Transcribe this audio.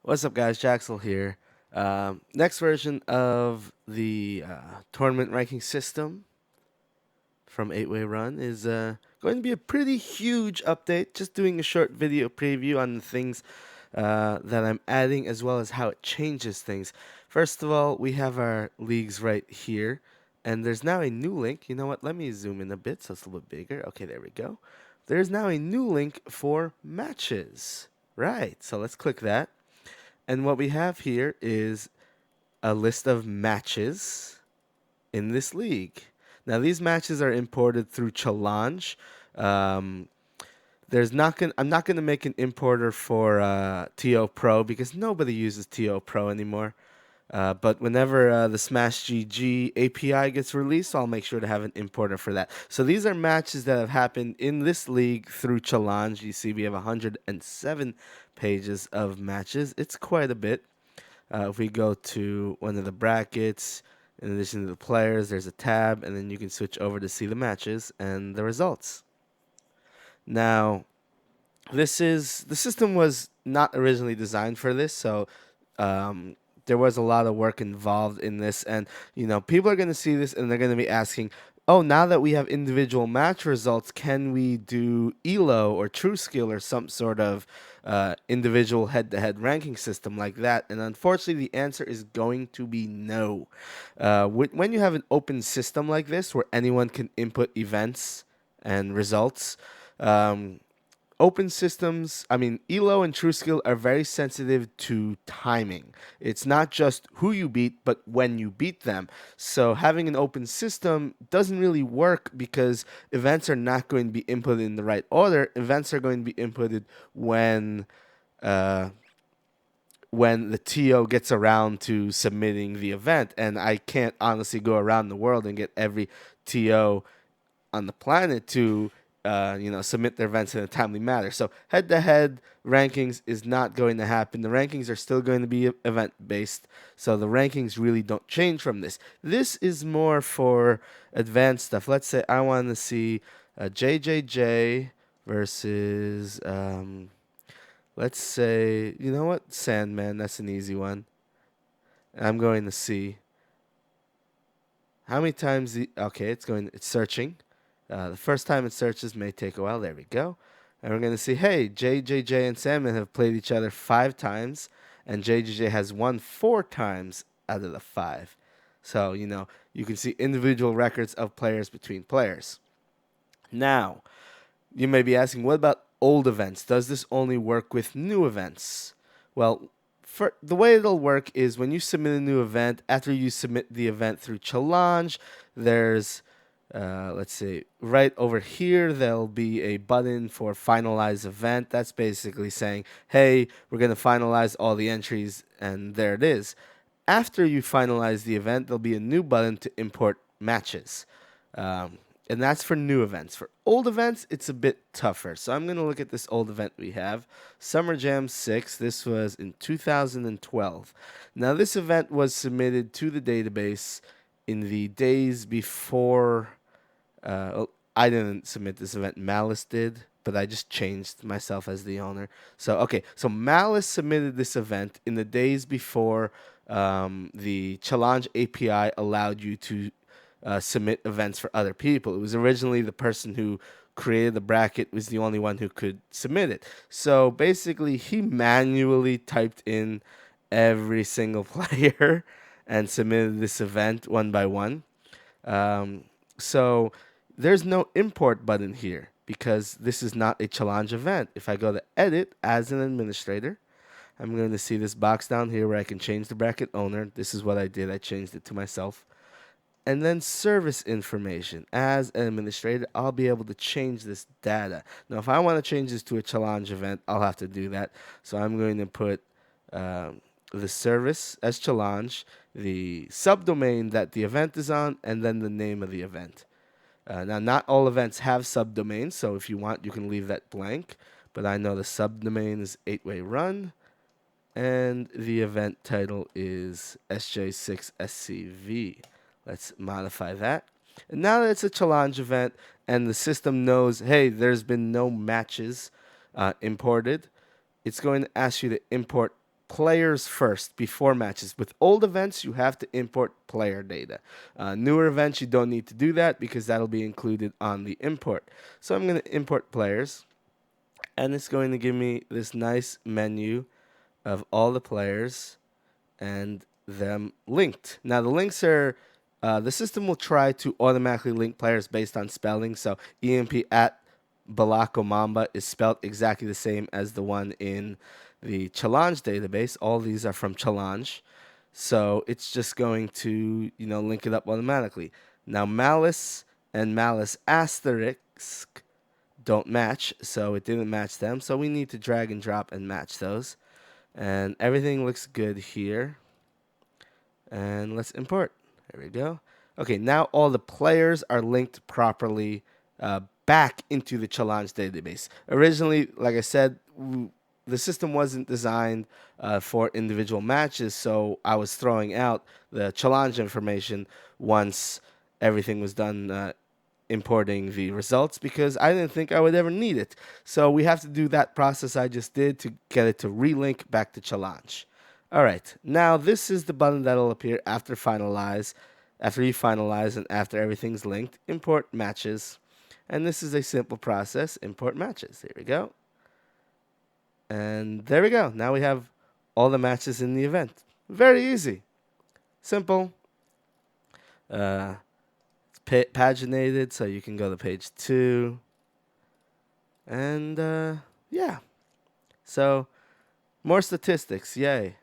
What's up, guys? Jaxel here. Next version of the tournament ranking system from 8-Way Run is going to be a pretty huge update. Just doing a short video preview on the things that I'm adding as well as how it changes things. First of all, we have our leagues right here. And there's now a new link. You know what? Let me zoom in a bit so it's a little bit bigger. Okay, there we go. There's now a new link for matches. Right, so let's click that. And what we have here is a list of matches in this league. Now these matches are imported through Challenge. Um, I'm not gonna make an importer for TO Pro because nobody uses TO Pro anymore. But whenever the Smash GG API gets released, I'll make sure to have an importer for that. So these are matches that have happened in this league through Challenge. You see we have 107 pages of matches. It's quite a bit. If we go to one of the brackets, in addition to the players, there's a tab, and then you can switch over to see the matches and the results. Now, the system was not originally designed for this, so there was a lot of work involved in this, and people are going to see this and they're going to be asking, oh, now that we have individual match results, can we do elo or true skill or some sort of individual head-to-head ranking system like that? And unfortunately, the answer is going to be no. When you have an open system like this where anyone can input events and results, open systems, I mean, elo and true skill are very sensitive to timing. It's not just who you beat, but when you beat them. So having an open system doesn't really work because events are not going to be inputted in the right order. Events are going to be inputted uh, when the TO gets around to submitting the event. And I can't honestly go around the world and get every TO on the planet to submit their events in a timely manner. So head-to-head rankings is not going to happen. The rankings are still going to be event-based, so the rankings really don't change from this. This is more for advanced stuff. Let's say I want to see JJJ versus, let's say, you know what? Sandman, that's an easy one. I'm going to see how many times okay, it's searching. The first time it searches may take a while. There we go. And we're going to see, hey, JJJ and Salmon have played each other 5 times, and JJJ has won 4 times out of the 5. So, you can see individual records of players between players. Now, you may be asking, what about old events? Does this only work with new events? Well, the way it'll work is when you submit a new event, after you submit the event through Challenge, there's let's see, right over here, there'll be a button for finalize event. That's basically saying, hey, we're going to finalize all the entries, and there it is. After you finalize the event, there'll be a new button to import matches. And that's for new events. For old events, it's a bit tougher. So I'm going to look at this old event we have. Summer Jam 6. This was in 2012. Now, this event was submitted to the database in the days before. I didn't submit this event. Malice did, but I just changed myself as the owner. So, okay. So Malice submitted this event in the days before the Challenge API allowed you to submit events for other people. It was originally the person who created the bracket was the only one who could submit it. So basically, he manually typed in every single player and submitted this event one by one. So there's no import button here because this is not a challenge event. If I go to edit as an administrator, I'm going to see this box down here where I can change the bracket owner. This is what I did. I changed it to myself. And then service information. As an administrator, I'll be able to change this data. Now, if I want to change this to a challenge event, I'll have to do that. So I'm going to put the service as challenge, the subdomain that the event is on, and then the name of the event. Now, not all events have subdomains, so if you want, you can leave that blank. But I know the subdomain is 8-Way Run, and the event title is SJ6SCV. Let's modify that. And now that it's a challenge event and the system knows, hey, there's been no matches imported, it's going to ask you to import players first before matches. With old events, you have to import player data. Newer events, you don't need to do that because that'll be included on the import. So I'm going to import players, and it's going to give me this nice menu of all the players and them linked. Now the links are the system will try to automatically link players based on spelling. So EMP at Balako Mamba is spelled exactly the same as the one in the Challenge database. All these are from Challenge. So it's just going to, link it up automatically. Now Malice and Malice Asterisk don't match, so it didn't match them. So we need to drag and drop and match those. And everything looks good here. And let's import. There we go. Okay, now all the players are linked properly back into the challenge database. Originally, like I said, the system wasn't designed for individual matches, so I was throwing out the challenge information once everything was done importing the results because I didn't think I would ever need it. So we have to do that process I just did to get it to relink back to challenge. All right, now this is the button that'll appear after you finalize and after everything's linked. Import matches, and this is a simple process. Import matches. Here we go, and there we go. Now we have all the matches in the event. Very easy, simple. It's paginated, so you can go to page 2, and yeah. So more statistics, yay.